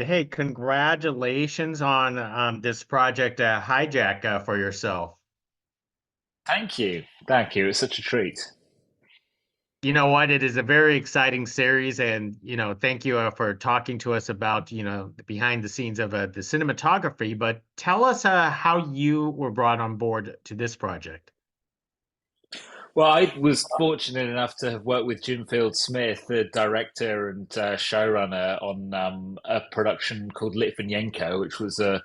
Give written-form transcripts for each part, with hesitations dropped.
Hey, congratulations on this project, Hijack, for yourself. Thank you. Thank you. It's such a treat. You know what? It is a very exciting series, and thank you for talking to us about the behind the scenes of the cinematography. But tell us how you were brought on board to this project. Well, I was fortunate enough to have worked with Jim Field Smith, the director and showrunner, on a production called Litvinenko, which was a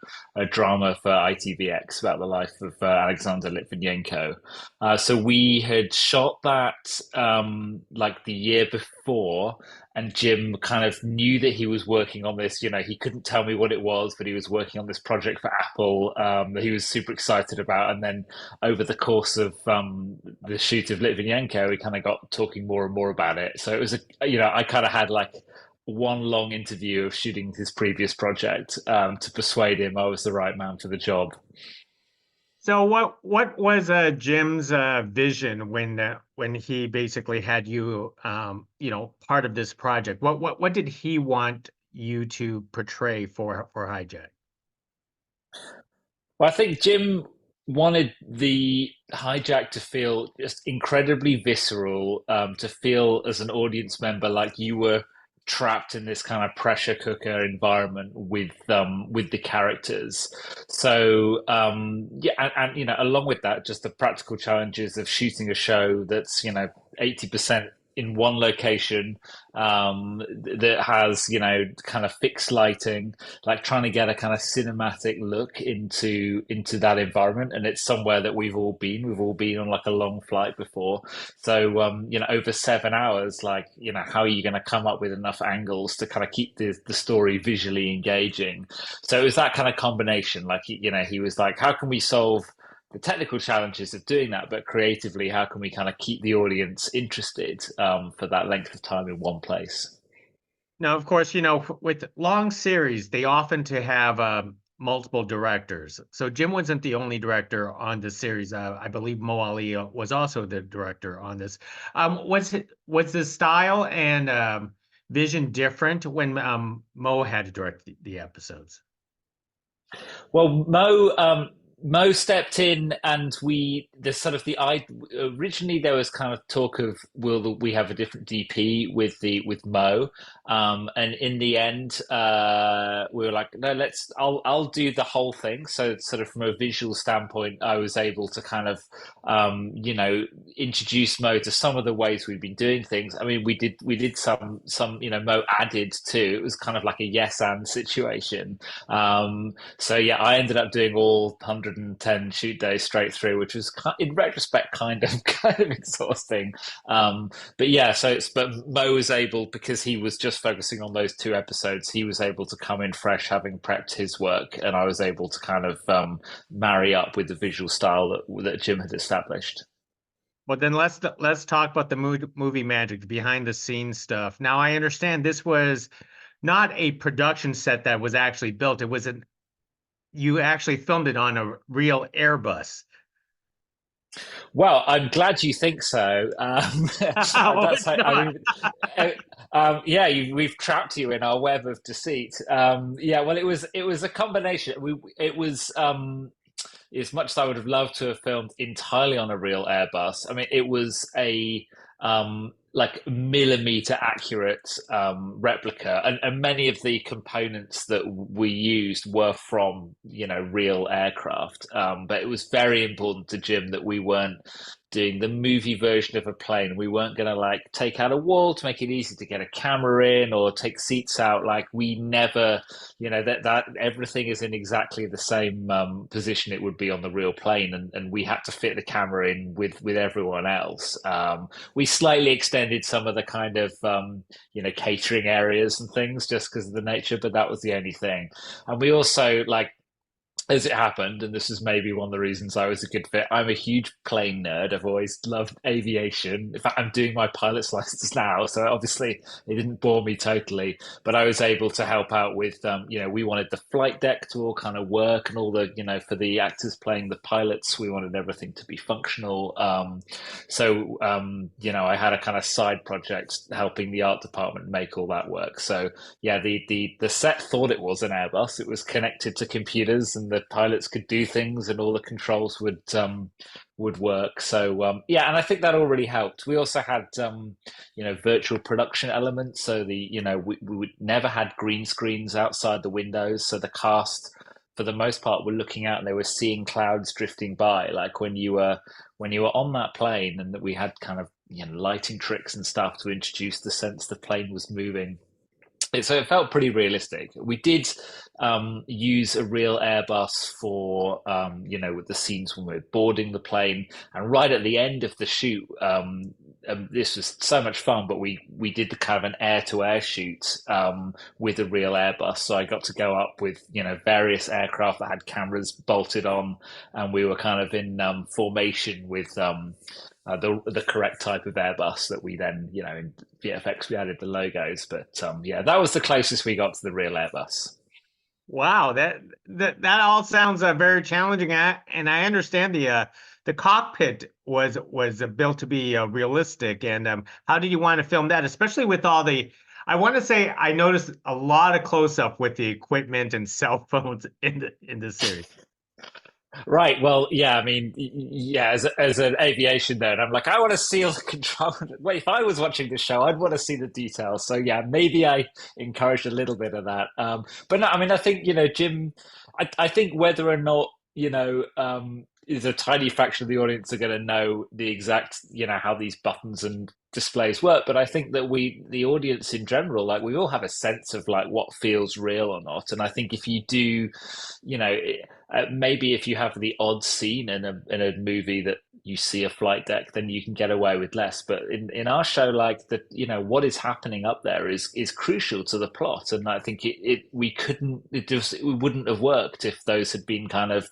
drama for ITVX about the life of Alexander Litvinenko. So we had shot that like the year before, and Jim kind of knew that he was working on this. You know, he couldn't tell me what it was, but he was working on this project for Apple that he was super excited about. And then over the course of the shoot of Litvinenko, we kind of got talking more and more about it. So it was I kind of had like one long interview of shooting his previous project to persuade him I was the right man for the job. So, what was Jim's vision when he basically had you, part of this project? What did he want you to portray for Hijack? Well, I think Jim wanted the hijack to feel just incredibly visceral, to feel as an audience member like you were trapped in this kind of pressure cooker environment with the characters. So yeah, and along with that, just the practical challenges of shooting a show that's 80% in one location, that has kind of fixed lighting, like trying to get a kind of cinematic look into that environment. And it's somewhere that we've all been on like a long flight before. So over 7 hours, like how are you going to come up with enough angles to kind of keep the story visually engaging? So it was that kind of combination. Like he was like, how can we solve the technical challenges of doing that, but creatively, how can we kind of keep the audience interested for that length of time in one place? Now, of course, with long series, they often to have multiple directors. So Jim wasn't the only director on the series. I believe Mo Ali was also the director on this. Was the style and vision different when Mo had to direct the episodes? Well, Mo stepped in, and the sort of the I originally there was kind of talk of we have a different DP with Mo, and in the end, we were like, no, I'll do the whole thing. So sort of from a visual standpoint, I was able to kind of introduce Mo to some of the ways we've been doing things. I mean, we did some Mo added too. It was kind of like a yes and situation. So yeah, I ended up doing all 110 shoot days straight through, which was in retrospect kind of kind of exhausting. But yeah, but Mo was able, because he was just focusing on those two episodes. He was able to come in fresh, having prepped his work, and I was able to kind of marry up with the visual style that Jim had established. Well, then let's talk about the movie magic, the behind the scenes stuff. Now, I understand this was not a production set that was actually built. It was an You actually filmed it on a real Airbus. Well, I'm glad you think so. Oh, That's it's I not. mean, yeah, we've trapped you in our web of deceit. Yeah, well, it was a combination. It was as much as I would have loved to have filmed entirely on a real Airbus. I mean, it was a like millimeter accurate replica, and many of the components that we used were from real aircraft. But it was very important to Jim that we weren't doing the movie version of a plane. We weren't going to like take out a wall to make it easy to get a camera in or take seats out. Like we never, that everything is in exactly the same position it would be on the real plane, and we had to fit the camera in with everyone else. We slightly extended some of the kind of catering areas and things just because of the nature, but that was the only thing. And we also like as it happened, and this is maybe one of the reasons I was a good fit, I'm a huge plane nerd. I've always loved aviation. In fact, I'm doing my pilot's license now, so obviously it didn't bore me totally, but I was able to help out with, we wanted the flight deck to all kind of work and all the, for the actors playing the pilots, we wanted everything to be functional. I had a kind of side project helping the art department make all that work. So yeah, the set thought it was an Airbus. It was connected to computers, and the pilots could do things, and all the controls would work. So yeah, and I think that all really helped. We also had virtual production elements. So we never had green screens outside the windows. So the cast, for the most part, were looking out and they were seeing clouds drifting by. Like when you were on that plane, and that we had kind of lighting tricks and stuff to introduce the sense the plane was moving. So it felt pretty realistic. We did use a real Airbus for, with the scenes when we were boarding the plane. And right at the end of the shoot, this was so much fun, but we did the kind of an air-to-air shoot with a real Airbus. So I got to go up with, various aircraft that had cameras bolted on, and we were kind of in formation with the correct type of Airbus that we then, in VFX we added the logos. But yeah, that was the closest we got to the real Airbus. Wow, that all sounds very challenging, and I understand the cockpit was built to be realistic. And how did you want to film that, especially with all the? I want to say I noticed a lot of close up with the equipment and cell phones in the series. Right. Well, yeah. I mean, yeah. As an aviation nerd, I'm like, I want to see all the control. Wait, if I was watching the show, I'd want to see the details. So yeah, maybe I encouraged a little bit of that. But no, I mean, I think Jim. I think whether or not is a tiny fraction of the audience are going to know the exact how these buttons and displays work. But I think that the audience in general, like we all have a sense of like what feels real or not. And I think if you do, you know. Maybe if you have the odd scene in a movie that you see a flight deck, then you can get away with less. But in our show, like what is happening up there is crucial to the plot, and I think it wouldn't have worked if those had been kind of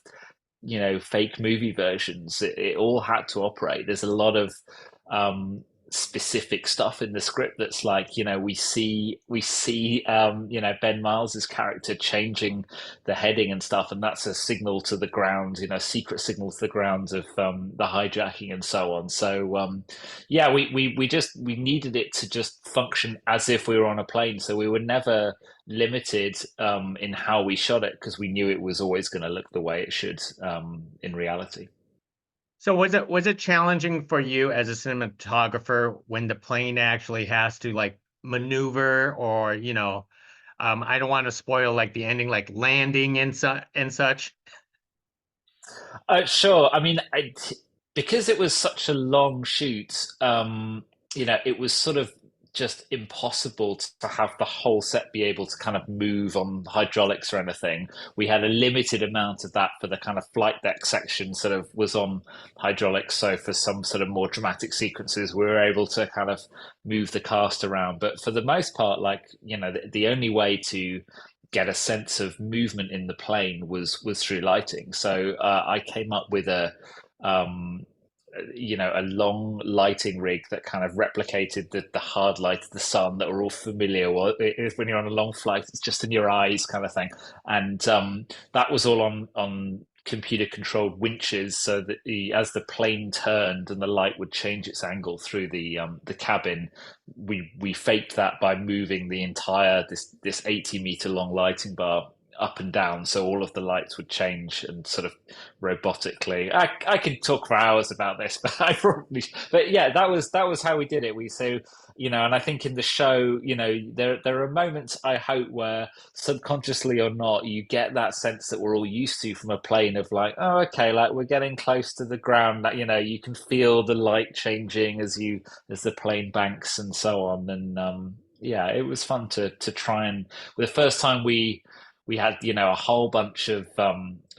fake movie versions. It all had to operate. There's a lot of specific stuff in the script that's like we see Ben Miles's character changing the heading and stuff, and that's a signal to the ground, secret signal to the ground of the hijacking and so on. So yeah, we needed it to just function as if we were on a plane, so we were never limited in how we shot it, because we knew it was always going to look the way it should in reality. So was it challenging for you as a cinematographer when the plane actually has to like maneuver, or I don't want to spoil like the ending, like landing and such. Sure. I mean, because it was such a long shoot, it was sort of just impossible to have the whole set be able to kind of move on hydraulics or anything. We had a limited amount of that for the kind of flight deck section, sort of was on hydraulics. So for some sort of more dramatic sequences, we were able to kind of move the cast around. But for the most part, like, the only way to get a sense of movement in the plane was through lighting. So I came up with a long lighting rig that kind of replicated the hard light of the sun that we're all familiar with. When you're on a long flight, it's just in your eyes kind of thing. And that was all on computer controlled winches, so that as the plane turned and the light would change its angle through the cabin, we faked that by moving the entire this 80-meter long lighting bar up and down, so all of the lights would change and sort of robotically. I could talk for hours about this, but but yeah, that was how we did it. And I think in the show, there are moments, I hope, where subconsciously or not, you get that sense that we're all used to from a plane of like, oh, okay, like we're getting close to the ground, that you can feel the light changing as the plane banks and so on. And yeah, it was fun to try, and the first time we had a whole bunch of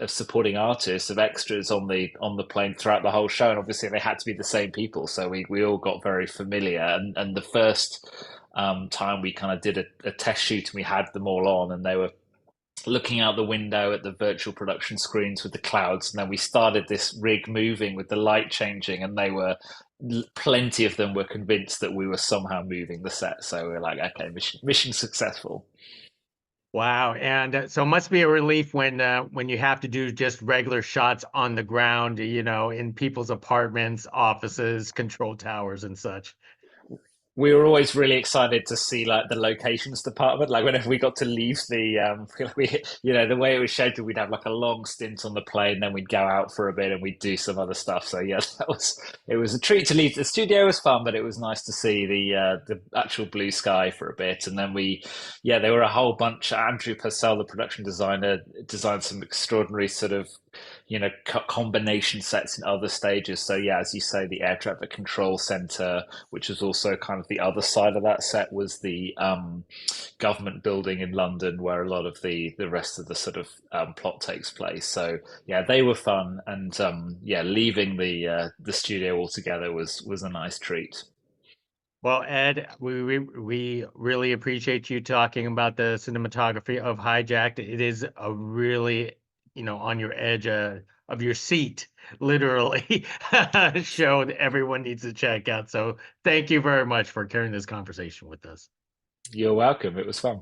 supporting artists, of extras on the plane throughout the whole show, and obviously they had to be the same people, so we all got very familiar. And the first time we kind of did a test shoot, and we had them all on, and they were looking out the window at the virtual production screens with the clouds, and then we started this rig moving with the light changing, and they were plenty of them were convinced that we were somehow moving the set. So we are like, okay, mission successful. Wow. And so it must be a relief when you have to do just regular shots on the ground, in people's apartments, offices, control towers, and such. We were always really excited to see like the locations department. Like whenever we got to leave the, the way it was scheduled, we'd have like a long stint on the plane, then we'd go out for a bit and we'd do some other stuff. So yeah, it was a treat to leave. The studio was fun, but it was nice to see the actual blue sky for a bit. And then there were a whole bunch. Andrew Purcell, the production designer, designed some extraordinary sort of combination sets in other stages. So yeah, as you say, the air traffic control center, which was also kind of the other side of that set, was the government building in London, where a lot of the rest of the sort of plot takes place. So yeah, they were fun, and leaving the studio altogether was a nice treat. Well, Ed, we really appreciate you talking about the cinematography of Hijacked. It is a really, on your edge of your seat, literally, show that everyone needs to check out. So thank you very much for carrying this conversation with us. You're welcome. It was fun.